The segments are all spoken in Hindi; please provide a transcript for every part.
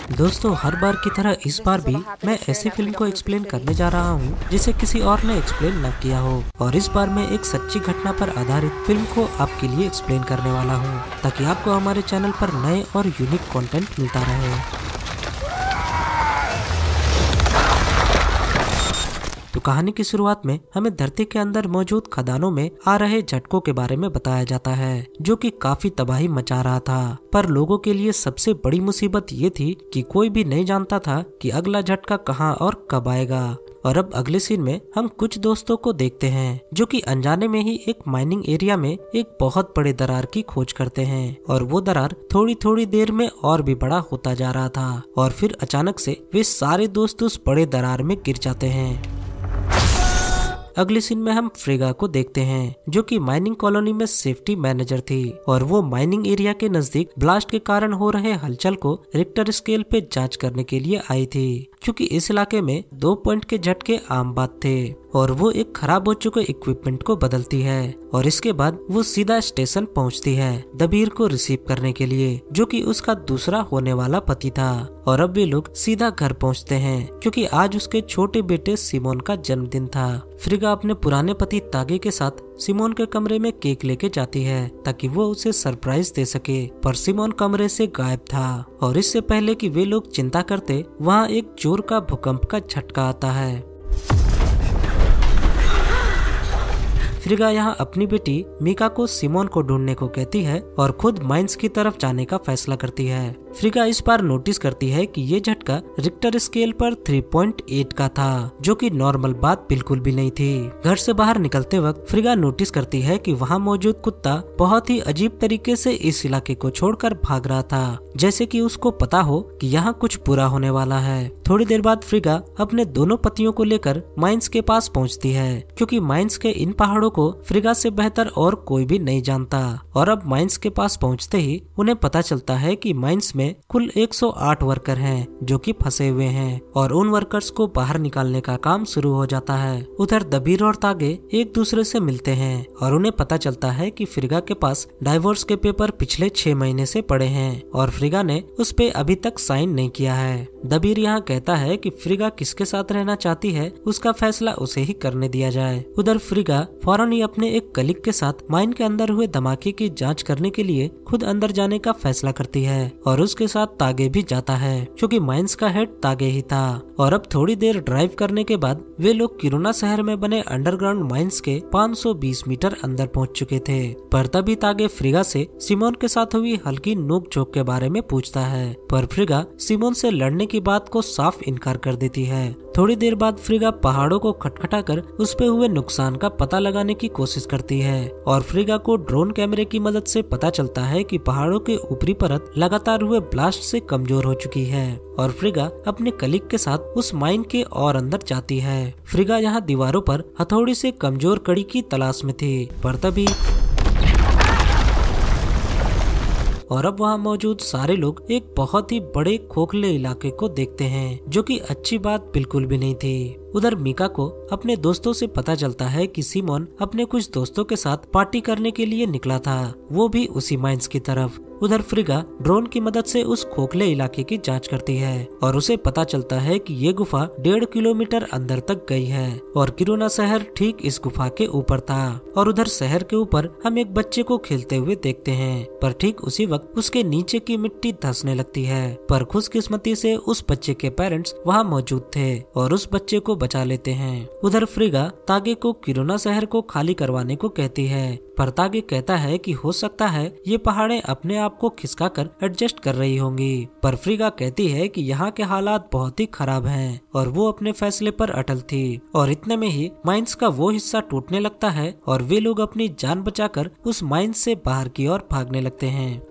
दोस्तों, हर बार की तरह इस बार भी मैं ऐसी फिल्म को एक्सप्लेन करने जा रहा हूँ जिसे किसी और ने एक्सप्लेन न किया हो। और इस बार मैं एक सच्ची घटना पर आधारित फिल्म को आपके लिए एक्सप्लेन करने वाला हूँ, ताकि आपको हमारे चैनल पर नए और यूनिक कंटेंट मिलता रहे। तो कहानी की शुरुआत में हमें धरती के अंदर मौजूद खदानों में आ रहे झटकों के बारे में बताया जाता है, जो कि काफी तबाही मचा रहा था। पर लोगों के लिए सबसे बड़ी मुसीबत ये थी कि कोई भी नहीं जानता था कि अगला झटका कहाँ और कब आएगा। और अब अगले सीन में हम कुछ दोस्तों को देखते हैं जो कि अनजाने में ही एक माइनिंग एरिया में एक बहुत बड़े दरार की खोज करते हैं। और वो दरार थोड़ी थोड़ी देर में और भी बड़ा होता जा रहा था, और फिर अचानक से वे सारे दोस्त उस बड़े दरार में गिर जाते हैं। अगले सीन में हम फ्रिगा को देखते हैं, जो कि माइनिंग कॉलोनी में सेफ्टी मैनेजर थी, और वो माइनिंग एरिया के नजदीक ब्लास्ट के कारण हो रहे हलचल को रिक्टर स्केल पे जांच करने के लिए आई थी, क्योंकि इस इलाके में 2 पॉइंट के झटके आम बात थे। और वो एक खराब हो चुके इक्विपमेंट को बदलती है, और इसके बाद वो सीधा स्टेशन पहुंचती है दबीर को रिसीव करने के लिए, जो कि उसका दूसरा होने वाला पति था। और अब वे लोग सीधा घर पहुंचते हैं, क्योंकि आज उसके छोटे बेटे सिमोन का जन्मदिन था। फ्रिगा अपने पुराने पति तागे के साथ सिमोन के कमरे में केक लेके जाती है, ताकि वो उसे सरप्राइज दे सके। पर सिमोन कमरे से गायब था, और इससे पहले कि वे लोग चिंता करते, वहाँ एक जोर का भूकंप का झटका आता है। फ्रिगा यहाँ अपनी बेटी मीका को सिमोन को ढूंढने को कहती है और खुद माइंस की तरफ जाने का फैसला करती है। फ्रिगा इस बार नोटिस करती है कि ये झटका रिक्टर स्केल पर 3.8 का था, जो कि नॉर्मल बात बिल्कुल भी नहीं थी। घर से बाहर निकलते वक्त फ्रिगा नोटिस करती है कि वहाँ मौजूद कुत्ता बहुत ही अजीब तरीके से इस इलाके को छोड़कर भाग रहा था, जैसे कि उसको पता हो कि यहाँ कुछ बुरा होने वाला है। थोड़ी देर बाद फ्रिगा अपने दोनों पतियों को लेकर माइंस के पास पहुँचती है, क्योंकि माइंस के इन पहाड़ों को फ्रिगा से बेहतर और कोई भी नहीं जानता। और अब माइंस के पास पहुंचते ही उन्हें पता चलता है कि माइंस में कुल 108 वर्कर हैं, जो कि फंसे हुए हैं, और उन वर्कर्स को बाहर निकालने का काम शुरू हो जाता है। उधर दबीर और तागे एक दूसरे से मिलते हैं, और उन्हें पता चलता है कि फ्रिगा के पास डाइवोर्स के पेपर पिछले 6 महीने से पड़े हैं, और फ्रिगा ने उस पे अभी तक साइन नहीं किया है। दबीर यहाँ कहता है कि फ्रिगा किसके साथ रहना चाहती है उसका फैसला उसे ही करने दिया जाए। उधर फ्रिगा फौरन ही अपने एक कलीग के साथ माइन के अंदर हुए धमाके की जांच करने के लिए खुद अंदर जाने का फैसला करती है, और उसके साथ तागे भी जाता है, क्योंकि माइंस का हेड तागे ही था। और अब थोड़ी देर ड्राइव करने के बाद वे लोग किरुना शहर में बने अंडरग्राउंड माइंस के 520 मीटर अंदर पहुंच चुके थे। पर तभी तागे फ्रिगा से सिमोन के साथ हुई हल्की नोक झोंक के बारे में पूछता है, पर फ्रिगा सिमोन से लड़ने की बात को साफ इनकार कर देती है। थोड़ी देर बाद फ्रिगा पहाड़ों को खटखटाकर उस पे हुए नुकसान का पता लगाने की कोशिश करती है, और फ्रिगा को ड्रोन कैमरे की मदद से पता चलता है कि पहाड़ों के ऊपरी परत लगातार हुए ब्लास्ट से कमजोर हो चुकी है। और फ्रिगा अपने कलीग के साथ उस माइन के और अंदर जाती है। फ्रिगा यहाँ दीवारों पर हथौड़ी से कमजोर कड़ी की तलाश में थी, पर तभी और अब वहाँ मौजूद सारे लोग एक बहुत ही बड़े खोखले इलाके को देखते हैं, जो कि अच्छी बात बिल्कुल भी नहीं थी। उधर मीका को अपने दोस्तों से पता चलता है कि सिमोन अपने कुछ दोस्तों के साथ पार्टी करने के लिए निकला था, वो भी उसी माइंस की तरफ। उधर फ्रिगा ड्रोन की मदद से उस खोखले इलाके की जांच करती है, और उसे पता चलता है कि ये गुफा 1.5 किलोमीटर अंदर तक गई है, और किरुना शहर ठीक इस गुफा के ऊपर था। और उधर शहर के ऊपर हम एक बच्चे को खेलते हुए देखते हैं, पर ठीक उसी वक्त उसके नीचे की मिट्टी धंसने लगती है। पर खुशकिस्मती से उस बच्चे के पेरेंट्स वहाँ मौजूद थे, और उस बच्चे को बचा लेते हैं। उधर फ्रिगा तागे को किरुना शहर को खाली करवाने को कहती है, पर तागे कहता है कि हो सकता है ये पहाड़ें अपने आप को खिसकाकर एडजस्ट कर रही होंगी। पर फ्रिगा कहती है कि यहाँ के हालात बहुत ही खराब हैं, और वो अपने फैसले पर अटल थी। और इतने में ही माइंस का वो हिस्सा टूटने लगता है, और वे लोग अपनी जान बचाकर उस माइंस से बाहर की ओर भागने लगते हैं।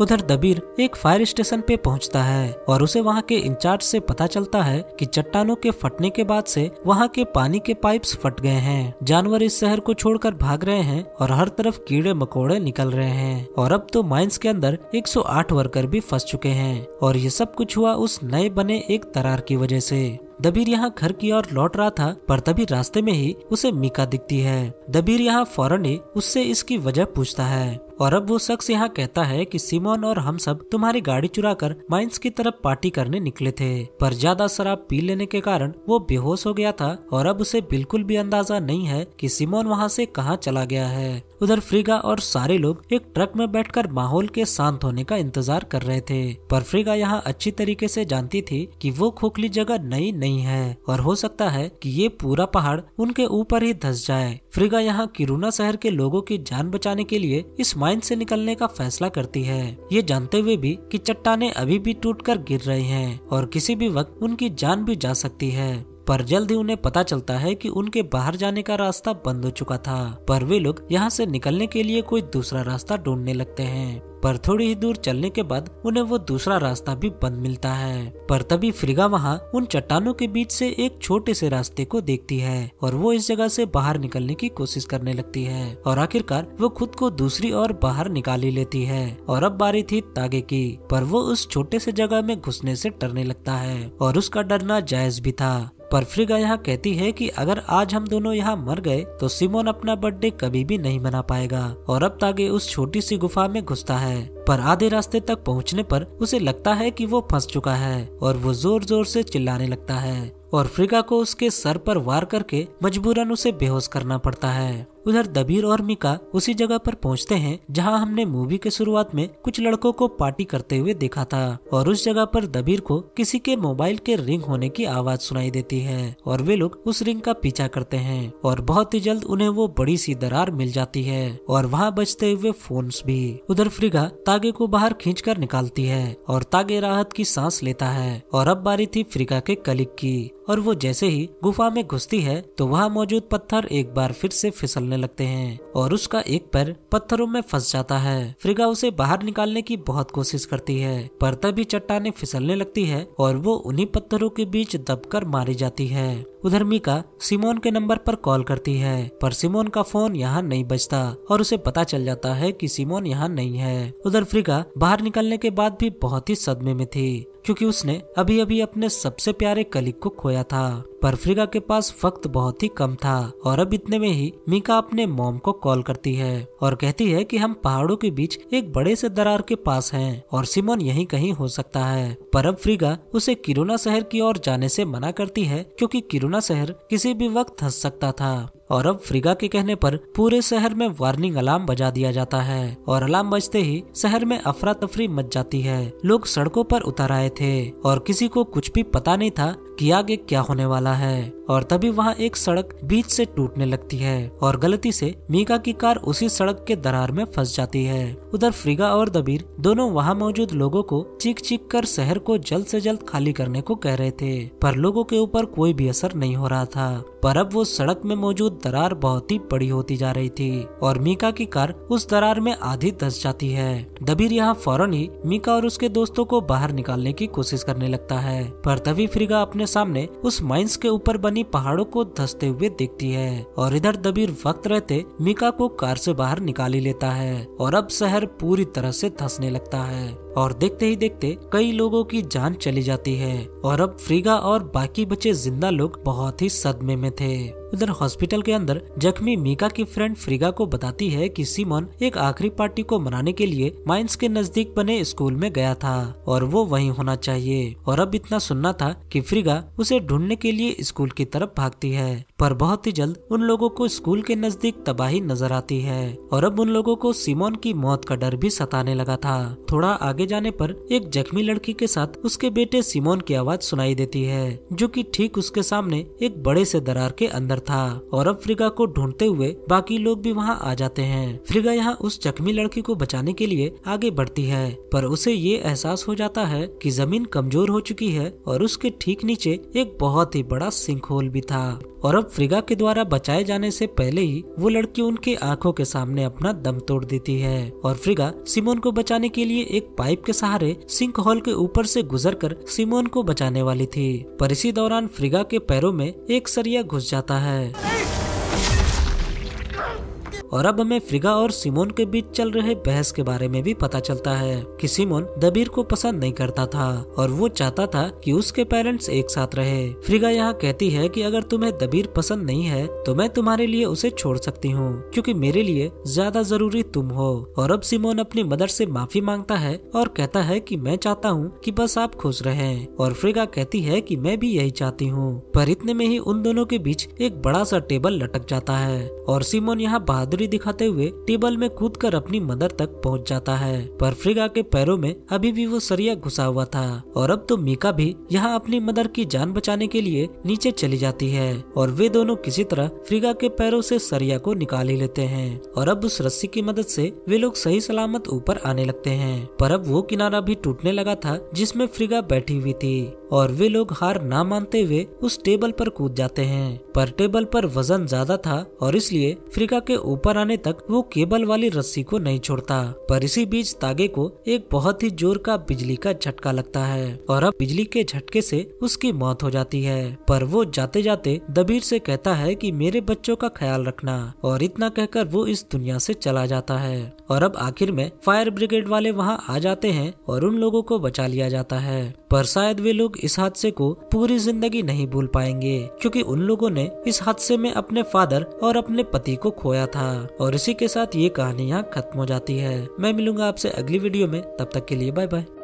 उधर दबीर एक फायर स्टेशन पे पहुंचता है, और उसे वहां के इंचार्ज से पता चलता है कि चट्टानों के फटने के बाद से वहां के पानी के पाइप्स फट गए हैं। जानवर इस शहर को छोड़कर भाग रहे हैं, और हर तरफ कीड़े मकोड़े निकल रहे हैं। और अब तो माइंस के अंदर 108 वर्कर भी फंस चुके हैं, और ये सब कुछ हुआ उस नए बने एक दरार की वजह से। दबीर यहाँ घर की ओर लौट रहा था, पर तभी रास्ते में ही उसे मीका दिखती है। दबीर यहाँ फौरन ही उससे इसकी वजह पूछता है, और अब वो शख्स यहाँ कहता है कि सिमोन और हम सब तुम्हारी गाड़ी चुराकर माइंस की तरफ पार्टी करने निकले थे, पर ज्यादा शराब पी लेने के कारण वो बेहोश हो गया था और अब उसे बिल्कुल भी अंदाजा नहीं है कि सिमोन वहाँ से कहाँ चला गया है। उधर फ्रिगा और सारे लोग एक ट्रक में बैठकर माहौल के शांत होने का इंतजार कर रहे थे, पर फ्रिगा यहाँ अच्छी तरीके से जानती थी कि वो खोखली जगह नई नहीं है और हो सकता है कि ये पूरा पहाड़ उनके ऊपर ही धंस जाए। फ्रिगा यहाँ किरुना शहर के लोगों की जान बचाने के लिए इस माइन से निकलने का फैसला करती है, ये जानते हुए भी कि चट्टानें अभी भी टूटकर गिर रही हैं और किसी भी वक्त उनकी जान भी जा सकती है। पर जल्द ही उन्हें पता चलता है कि उनके बाहर जाने का रास्ता बंद हो चुका था, पर वे लोग यहाँ से निकलने के लिए कोई दूसरा रास्ता ढूंढने लगते हैं। पर थोड़ी ही दूर चलने के बाद उन्हें वो दूसरा रास्ता भी बंद मिलता है। पर तभी फ्रिगा वहाँ उन चट्टानों के बीच से एक छोटे से रास्ते को देखती है और वो इस जगह से बाहर निकलने की कोशिश करने लगती है और आखिरकार वो खुद को दूसरी ओर बाहर निकाल ही लेती है। और अब बारी थी तागे की, पर वो उस छोटे से जगह में घुसने से डरने लगता है और उसका डरना जायज भी था। पर फ्रिगा यहाँ कहती है कि अगर आज हम दोनों यहाँ मर गए तो सिमोन अपना बर्थडे कभी भी नहीं मना पाएगा। और अब तागे उस छोटी सी गुफा में घुसता है, पर आधे रास्ते तक पहुँचने पर उसे लगता है कि वो फंस चुका है और वो जोर जोर से चिल्लाने लगता है और फ्रिगा को उसके सर पर वार करके मजबूरन उसे बेहोश करना पड़ता है। उधर दबीर और मीका उसी जगह पर पहुंचते हैं जहां हमने मूवी के शुरुआत में कुछ लड़कों को पार्टी करते हुए देखा था और उस जगह पर दबीर को किसी के मोबाइल के रिंग होने की आवाज सुनाई देती है और वे लोग उस रिंग का पीछा करते हैं और बहुत ही जल्द उन्हें वो बड़ी सी दरार मिल जाती है और वहाँ बजते हुए फोन्स भी। उधर फ्रिगा तागे को बाहर खींचकर निकालती है और तागे राहत की सांस लेता है। और अब बारी थी फ्रिगा के कलीग की और वो जैसे ही गुफा में घुसती है तो वहाँ मौजूद पत्थर एक बार फिर से फिसलने लगते हैं और उसका एक पैर पत्थरों में फंस जाता है। फ्रिगा उसे बाहर निकालने की बहुत कोशिश करती है, पर तभी चट्टानें फिसलने लगती है और वो उन्हीं पत्थरों के बीच दबकर मारी जाती है। उधर मीका सिमोन के नंबर पर कॉल करती है, पर सिमोन का फोन यहाँ नहीं बजता और उसे पता चल जाता है कि सिमोन यहाँ नहीं है। उधर फ्रिगा बाहर निकलने के बाद भी बहुत ही सदमे में थी, क्योंकि उसने अभी अभी अपने सबसे प्यारे कलीग को खोया था। पर फ्रिगा के पास वक्त बहुत ही कम था और अब इतने में ही मीका अपने मॉम को कॉल करती है और कहती है कि हम पहाड़ों के बीच एक बड़े से दरार के पास हैं और सिमोन यहीं कहीं हो सकता है। पर अब फ्रिगा उसे किरुना शहर की ओर जाने से मना करती है, क्योंकि किरुना शहर किसी भी वक्त धंस सकता था। और अब फ्रिगा के कहने पर पूरे शहर में वार्निंग अलार्म बजा दिया जाता है और अलार्म बजते ही शहर में अफरा तफरी मच जाती है। लोग सड़कों पर उतर आए थे और किसी को कुछ भी पता नहीं था कि आगे क्या होने वाला है। और तभी वहाँ एक सड़क बीच से टूटने लगती है और गलती से मीका की कार उसी सड़क के दरार में फंस जाती है। उधर फ्रिगा और दबीर दोनों वहाँ मौजूद लोगों को चीख चीख कर शहर को जल्द से जल्द खाली करने को कह रहे थे, पर लोगों के ऊपर कोई भी असर नहीं हो रहा था। पर अब वो सड़क में मौजूद दरार बहुत ही बड़ी होती जा रही थी और मीका की कार उस दरार में आधी धंस जाती है। दबीर यहाँ फौरन ही मीका और उसके दोस्तों को बाहर निकालने की कोशिश करने लगता है, पर तभी फ्रिगा अपने सामने उस माइंस के ऊपर बनी पहाड़ों को धंसते हुए देखती है और इधर दबीर वक्त रहते मीका को कार से बाहर निकाल ही लेता है और अब शहर पूरी तरह से धंसने लगता है और देखते ही देखते कई लोगों की जान चली जाती है। और अब फ्रिगा और बाकी बचे जिंदा लोग बहुत ही सदमे में थे। उधर हॉस्पिटल के अंदर जख्मी मीका की फ्रेंड फ्रिगा को बताती है कि सिमोन एक आखिरी पार्टी को मनाने के लिए माइंस के नजदीक बने स्कूल में गया था और वो वहीं होना चाहिए। और अब इतना सुनना था कि फ्रिगा उसे ढूंढने के लिए स्कूल की तरफ भागती है, पर बहुत ही जल्द उन लोगों को स्कूल के नजदीक तबाही नजर आती है और अब उन लोगों को सिमोन की मौत का डर भी सताने लगा था। थोड़ा आगे जाने पर एक जख्मी लड़की के साथ उसके बेटे सिमोन की आवाज सुनाई देती है, जो कि ठीक उसके सामने एक बड़े से दरार के अंदर था। और अब फ्रिगा को ढूंढते हुए बाकी लोग भी वहां आ जाते हैं। फ्रिगा यहाँ उस जख्मी लड़की को बचाने के लिए आगे बढ़ती है, पर उसे ये एहसास हो जाता है कि जमीन कमजोर हो चुकी है और उसके ठीक नीचे एक बहुत ही बड़ा सिंक होल भी था। और अब फ्रिगा के द्वारा बचाए जाने से पहले ही वो लड़की उनके आंखों के सामने अपना दम तोड़ देती है और फ्रिगा सिमोन को बचाने के लिए एक पाइप के सहारे सिंक होल के ऊपर से गुजरकर सिमोन को बचाने वाली थी, पर इसी दौरान फ्रिगा के पैरों में एक सरिया घुस जाता है और अब हमें फ्रिगा और सिमोन के बीच चल रहे बहस के बारे में भी पता चलता है कि सिमोन दबीर को पसंद नहीं करता था और वो चाहता था कि उसके पेरेंट्स एक साथ रहे। फ्रिगा यहाँ कहती है कि अगर तुम्हें दबीर पसंद नहीं है तो मैं तुम्हारे लिए उसे छोड़ सकती हूँ, क्योंकि मेरे लिए ज्यादा जरूरी तुम हो। और अब सिमोन अपनी मदर से माफी मांगता है और कहता है कि मैं चाहता हूँ कि बस आप खुश रहें, और फ्रिगा कहती है कि मैं भी यही चाहती हूँ। पर इतने में ही उन दोनों के बीच एक बड़ा सा टेबल लटक जाता है और सिमोन यहाँ बहादुरी दिखाते हुए टेबल में कूदकर अपनी मदर तक पहुँच जाता है। पर फ्रिगा के पैरों में अभी भी वो सरिया घुसा हुआ था और अब तो मीका भी यहाँ अपनी मदर की जान बचाने के लिए नीचे चली जाती है और वे दोनों किसी तरह फ्रिगा के पैरों से सरिया को निकाल ही लेते हैं और अब उस रस्सी की मदद से वे लोग सही सलामत ऊपर आने लगते हैं। पर अब वो किनारा भी टूटने लगा था जिसमें फ्रिगा बैठी हुई थी और वे लोग हार ना मानते हुए उस टेबल पर कूद जाते हैं। पर टेबल पर वजन ज्यादा था और इसलिए फ्रिगा के ऊपर आने तक वो केबल वाली रस्सी को नहीं छोड़ता। पर इसी बीच तागे को एक बहुत ही जोर का बिजली का झटका लगता है और अब बिजली के झटके से उसकी मौत हो जाती है। पर वो जाते जाते दबीर से कहता है कि मेरे बच्चों का ख्याल रखना, और इतना कहकर वो इस दुनिया से चला जाता है। और अब आखिर में फायर ब्रिगेड वाले वहाँ आ जाते हैं और उन लोगों को बचा लिया जाता है। पर शायद वे लोग इस हादसे को पूरी जिंदगी नहीं भूल पाएंगे, क्योंकि उन लोगों ने इस हादसे में अपने फादर और अपने पति को खोया था। और इसी के साथ ये कहानी यहाँ खत्म हो जाती है। मैं मिलूंगा आपसे अगली वीडियो में, तब तक के लिए बाय बाय।